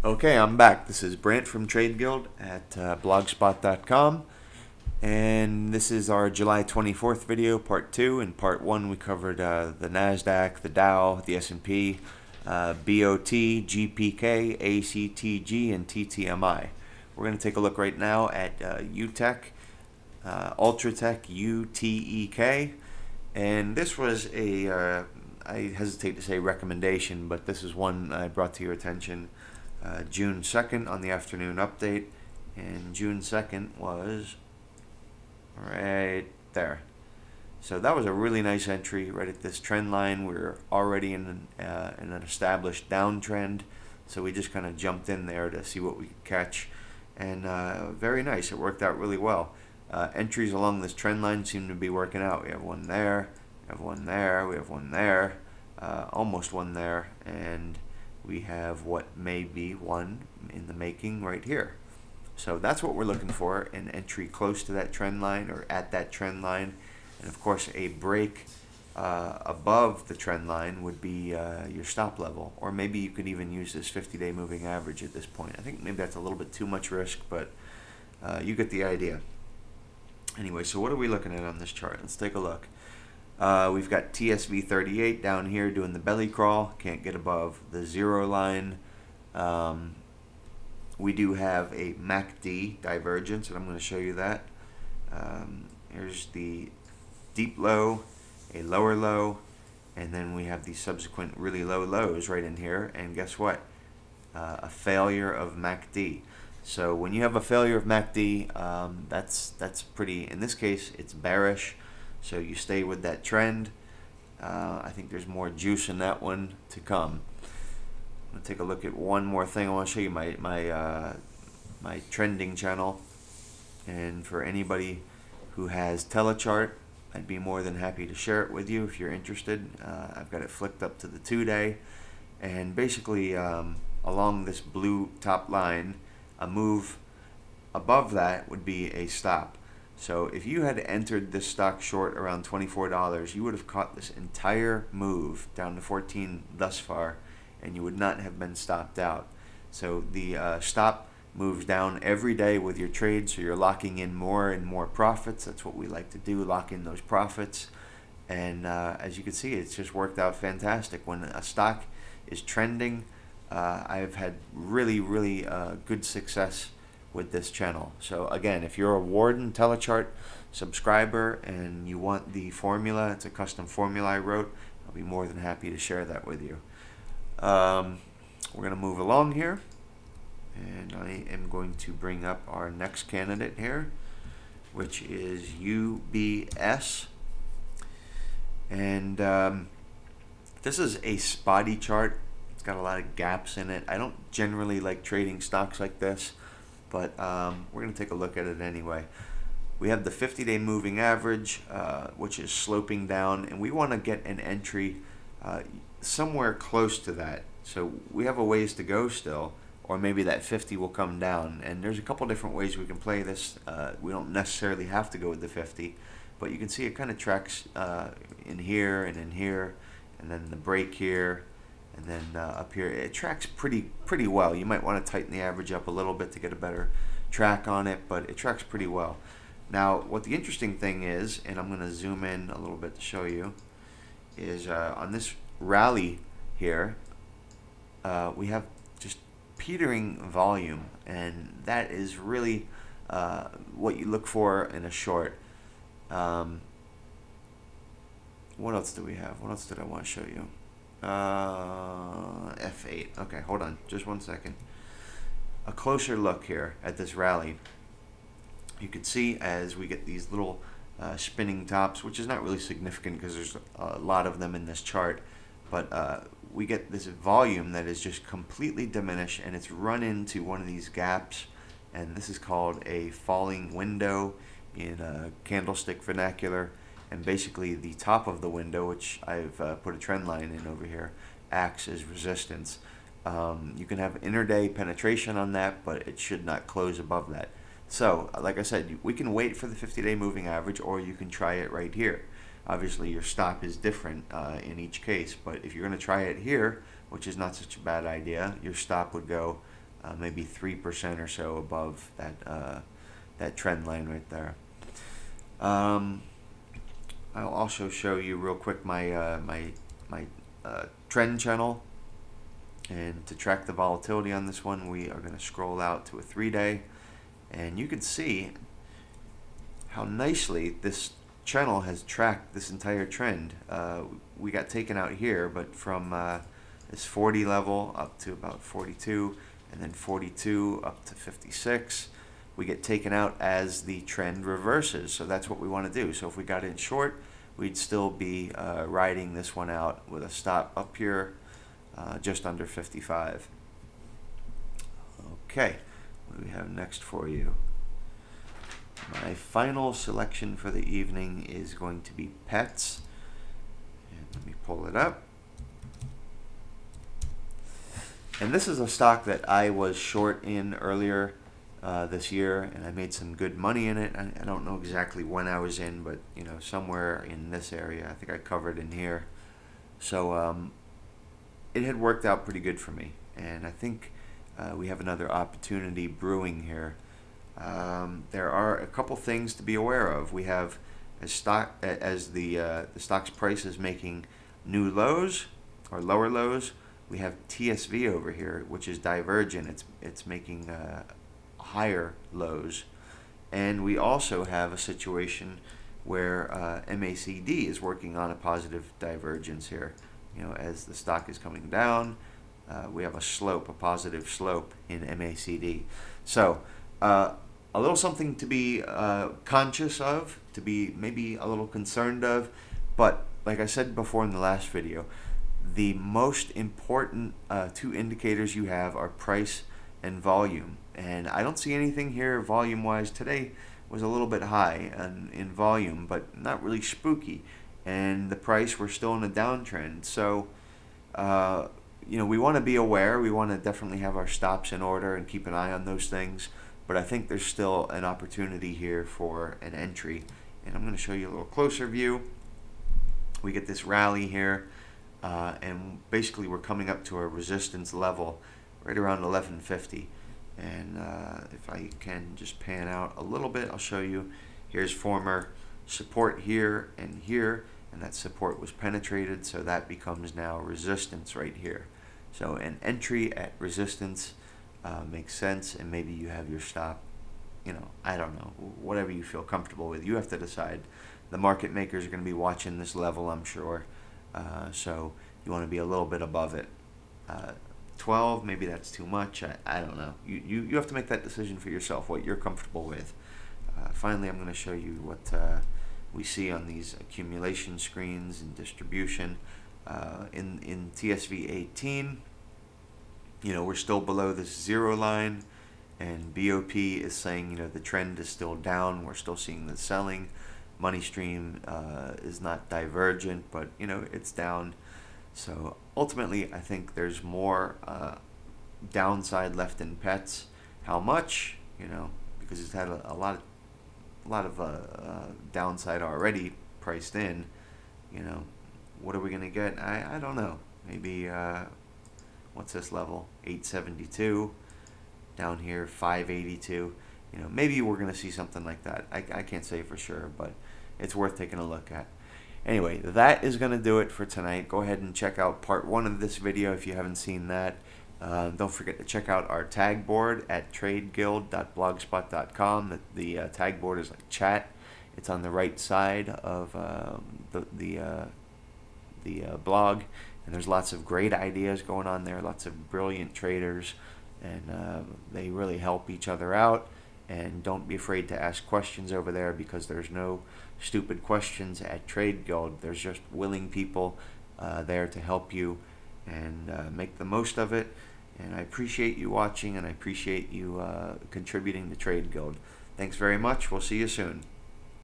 Okay, I'm back. This is Brant from Trade Guild at blogspot.com, and this is our July 24th video, part 2. In part 1, we covered the NASDAQ, the Dow, the S&P, BOT, GPK, ACTG, and TTMI. We're going to take a look right now at UTEK, Ultratech, UTEK, and this was a, I hesitate to say recommendation, but this is one I brought to your attention June 2nd on the afternoon update, and June 2nd was right there. So that was a really nice entry right at this trend line. We were already in an established downtrend, so we just kind of jumped in there to see what we could catch, and very nice. It worked out really well. Entries along this trend line seem to be working out. We have one there, we have one there, we have one there, almost one there, and we have what may be one in the making right here. So that's what we're looking for, an entry close to that trend line or at that trend line. And of course, a break above the trend line would be your stop level. Or maybe you could even use this 50-day moving average at this point. I think maybe that's a little bit too much risk, but you get the idea. Anyway, so what are we looking at on this chart? Let's take a look. We've got TSV 38 down here doing the belly crawl. Can't get above the 0 line. We do have a MACD divergence, and I'm going to show you that. Here's the deep low, a lower low, and then we have the subsequent really low lows right in here. And guess what? A failure of MACD. So when you have a failure of MACD, that's pretty. In this case, it's bearish. So you stay with that trend. I think there's more juice in that one to come. I'm gonna take a look at one more thing. I want to show you my trending channel. And for anybody who has Telechart, I'd be more than happy to share it with you if you're interested. I've got it flicked up to the 2-day, and basically along this blue top line, a move above that would be a stop. So if you had entered this stock short around $24, you would have caught this entire move down to 14 thus far, and you would not have been stopped out. So the stop moves down every day with your trade, so you're locking in more and more profits. That's what we like to do, lock in those profits. And as you can see, it's just worked out fantastic. When a stock is trending, I've had really good success with this channel. So again, if you're a Warden Telechart subscriber and you want the formula, it's a custom formula I wrote, I'll be more than happy to share that with you. We're going to move along here, and I am going to bring up our next candidate here, which is UBS. And this is a spotty chart. It's got a lot of gaps in it. I don't generally like trading stocks like this, but we're going to take a look at it anyway. We have the 50-day moving average, which is sloping down, and we want to get an entry somewhere close to that. So we have a ways to go still, or maybe that 50 will come down. And there's a couple different ways we can play this. We don't necessarily have to go with the 50, but you can see it kind of tracks in here and in here, and then the break here, and then up here. It tracks pretty well. You might want to tighten the average up a little bit to get a better track on it, but it tracks pretty well. Now, what the interesting thing is, and I'm going to zoom in a little bit to show you, is on this rally here, we have just petering volume, and that is really what you look for in a short. What else do we have? What else did I want to show you? F8. Okay, hold on just one second. A closer look here at this rally. You can see as we get these little spinning tops, which is not really significant because there's a lot of them in this chart, but we get this volume that is just completely diminished, and it's run into one of these gaps, and this is called a falling window in candlestick vernacular. And basically the top of the window, which I've put a trend line in over here, acts as resistance. You can have intraday penetration on that, but it should not close above that. So, like I said, we can wait for the 50-day moving average, or you can try it right here. Obviously, your stop is different in each case, but if you're going to try it here, which is not such a bad idea, your stop would go maybe 3% or so above that trend line right there. I'll also show you real quick my trend channel, and to track the volatility on this one, we are going to scroll out to a 3-day, and you can see how nicely this channel has tracked this entire trend. We got taken out here, but from this 40 level up to about 42, and then 42 up to 56, we get taken out as the trend reverses. So that's what we want to do. So if we got in short, we'd still be riding this one out with a stop up here just under 55. Okay, what do we have next for you? My final selection for the evening is going to be pets. And let me pull it up. And this is a stock that I was short in earlier this year, and I made some good money in it. I don't know exactly when I was in, but you know, somewhere in this area. I think I covered in here. So it had worked out pretty good for me, and I think we have another opportunity brewing here. There are a couple things to be aware of. We have the stock's price is making new lows or lower lows. We have TSV over here, which is divergent. It's making higher lows, and we also have a situation where MACD is working on a positive divergence here. You know, as the stock is coming down, we have a slope, a positive slope in MACD. So a little something to be conscious of, to be maybe a little concerned of, but like I said before in the last video, the most important two indicators you have are price and volume. And I don't see anything here volume-wise. Today was a little bit high in volume, but not really spooky. And the price, we're still in a downtrend. So, you know, we want to be aware. We want to definitely have our stops in order and keep an eye on those things. But I think there's still an opportunity here for an entry. And I'm going to show you a little closer view. We get this rally here. And basically we're coming up to a resistance level right around 1150. And if I can just pan out a little bit, I'll show you. Here's former support here, and that support was penetrated, so that becomes now resistance right here. So an entry at resistance makes sense, and maybe you have your stop, you know, I don't know, whatever you feel comfortable with. You have to decide. The market makers are going to be watching this level, I'm sure. So you want to be a little bit above it. 12, maybe that's too much. I don't know. You have to make that decision for yourself, what you're comfortable with. Finally, I'm going to show you what we see on these accumulation screens and distribution. In TSV 18, you know, we're still below this zero line, and BOP is saying, you know, the trend is still down. We're still seeing the selling. Money stream is not divergent, but you know, it's down. So ultimately, I think there's more downside left in pets. How much? You know, because it's had a lot of downside already priced in. You know, what are we gonna get? I don't know. Maybe what's this level? 872. Down here, 582. You know, maybe we're gonna see something like that. I can't say for sure, but it's worth taking a look at. Anyway, that is going to do it for tonight. Go ahead and check out part 1 of this video if you haven't seen that. Don't forget to check out our tag board at tradeguild.blogspot.com. The tag board is like chat. It's on the right side of the blog, and there's lots of great ideas going on there, lots of brilliant traders, and they really help each other out. And don't be afraid to ask questions over there, because there's no stupid questions at Trade Guild. There's just willing people there to help you and make the most of it. And I appreciate you watching, and I appreciate you contributing to Trade Guild. Thanks very much. We'll see you soon.